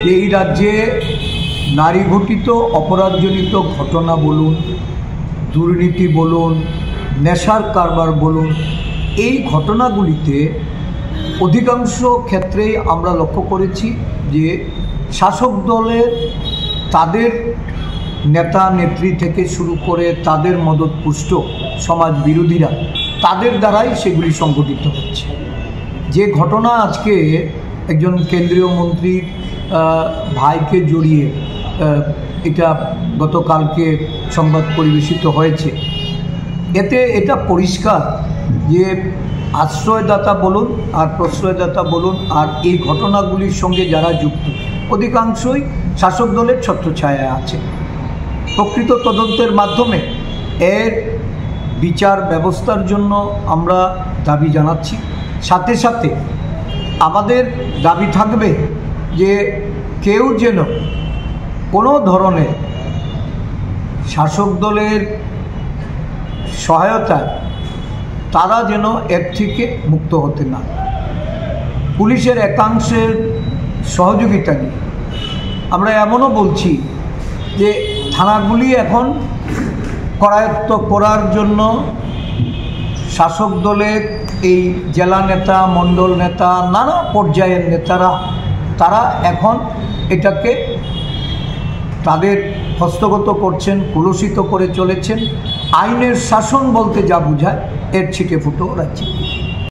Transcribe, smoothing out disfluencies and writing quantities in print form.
এই রাজ্যে নারী ঘটিত অপরাধজনিত ঘটনা বলুন, দুর্নীতি বলুন, নেশার কারবার বলুন, এই ঘটনাগুলিতে অধিকাংশ ক্ষেত্রেই আমরা লক্ষ্য করেছি যে শাসক দলের তাদের নেতা নেত্রী থেকে শুরু করে তাদের মদতপুষ্ট সমাজ বিরোধীরা তাদের দ্বারাই সেগুলি সংঘটিত হচ্ছে। যে ঘটনা আজকে একজন কেন্দ্রীয় মন্ত্রীর ভাইকে জড়িয়ে এটা গতকালকে সংবাদ পরিবেশিত হয়েছে, এতে এটা পরিষ্কার যে আশ্রয়দাতা বলুন আর প্রশ্রয়দাতা বলুন আর এই ঘটনাগুলির সঙ্গে যারা যুক্ত অধিকাংশই শাসক দলের ছত্রছায়ায় আছে। প্রকৃত তদন্তের মাধ্যমে এর বিচার ব্যবস্থার জন্য আমরা দাবি জানাচ্ছি। সাথে সাথে আমাদের দাবি থাকবে যে কেউ যেন কোনো ধরনের শাসক দলের সহায়তায় তারা যেন এর থেকে মুক্ত হতে না, পুলিশের একাংশের সহযোগিতা নিয়ে আমরা এমনও বলছি যে থানাগুলি এখন করায়ত্ত করার জন্য শাসক দলের এই জেলা নেতা, মণ্ডল নেতা, নানা পর্যায়ের নেতারা তারা এখন এটাকে তাদের হস্তগত করছেন, কলুষিত করে চলেছেন। আইনের শাসন বলতে যা বোঝায় এর ছিটে ফুটো রাজ্যে।